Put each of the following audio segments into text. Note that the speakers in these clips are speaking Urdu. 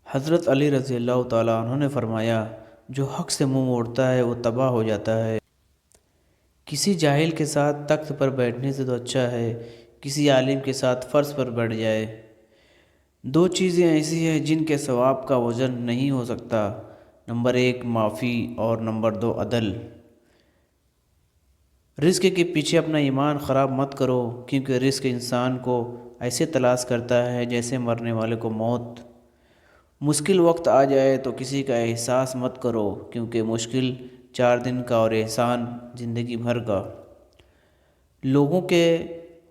حضرت علی رضی اللہ تعالیٰ عنہ نے فرمایا، جو حق سے منہ موڑتا ہے وہ تباہ ہو جاتا ہے۔ کسی جاہل کے ساتھ تخت پر بیٹھنے سے تو اچھا ہے کسی عالم کے ساتھ فرش پر بیٹھ جائے۔ دو چیزیں ایسی ہیں جن کے ثواب کا وزن نہیں ہو سکتا، نمبر 1 معافی اور نمبر 2 عدل۔ رزق کے پیچھے اپنا ایمان خراب مت کرو، کیونکہ رزق انسان کو ایسے تلاش کرتا ہے جیسے مرنے والے کو موت۔ مشکل وقت آ جائے تو کسی کا احساس مت کرو، کیونکہ مشکل 4 دن کا اور احسان زندگی بھر کا۔ لوگوں کے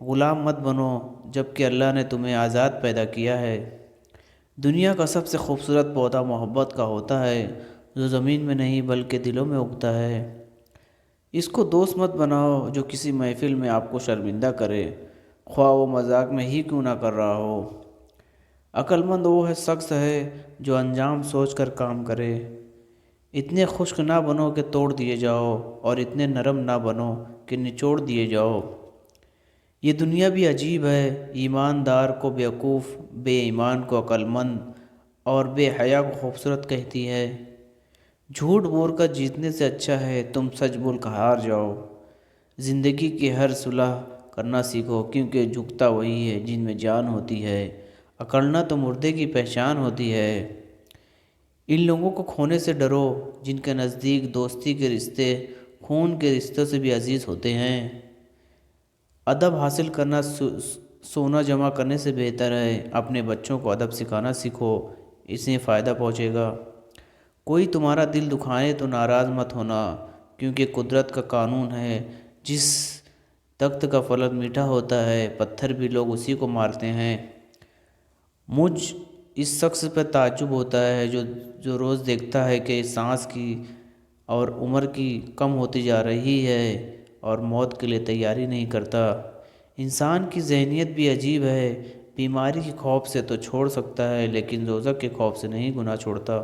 غلام مت بنو، جبکہ اللہ نے تمہیں آزاد پیدا کیا ہے۔ دنیا کا سب سے خوبصورت پودا محبت کا ہوتا ہے، جو زمین میں نہیں بلکہ دلوں میں اگتا ہے۔ اس کو دوست مت بناؤ جو کسی محفل میں آپ کو شرمندہ کرے، خواہ وہ مذاق میں ہی کیوں نہ کر رہا ہو۔ عقل مند وہ شخص ہے جو انجام سوچ کر کام کرے۔ اتنے خشک نہ بنو کہ توڑ دیے جاؤ، اور اتنے نرم نہ بنو کہ نچوڑ دیے جاؤ۔ یہ دنیا بھی عجیب ہے، ایماندار کو بیوقوف، بے ایمان کو عقل مند اور بے حیا کو خوبصورت کہتی ہے۔ جھوٹ بول کر جیتنے سے اچھا ہے تم سچ بول کر ہار جاؤ۔ زندگی کی ہر صلح کرنا سیکھو، کیونکہ جھکتا وہی ہے جن میں جان ہوتی ہے، اکڑنا تو مردے کی پہچان ہوتی ہے۔ ان لوگوں کو کھونے سے ڈرو جن کے نزدیک دوستی کے رشتے خون کے رشتوں سے بھی عزیز ہوتے ہیں۔ ادب حاصل کرنا سونا جمع کرنے سے بہتر ہے۔ اپنے بچوں کو ادب سکھانا سیکھو، اس سے فائدہ پہنچے گا۔ کوئی تمہارا دل دکھائے تو ناراض مت ہونا، کیونکہ قدرت کا قانون ہے، جس درخت کا پھل میٹھا ہوتا ہے پتھر بھی لوگ اسی کو مارتے ہیں۔ مجھ اس شخص پر تعجب ہوتا ہے جو روز دیکھتا ہے کہ سانس کی اور عمر کی کم ہوتی جا رہی ہے اور موت کے لیے تیاری نہیں کرتا۔ انسان کی ذہنیت بھی عجیب ہے، بیماری کے خوف سے تو چھوڑ سکتا ہے لیکن دوزخ کے خوف سے نہیں گناہ چھوڑتا۔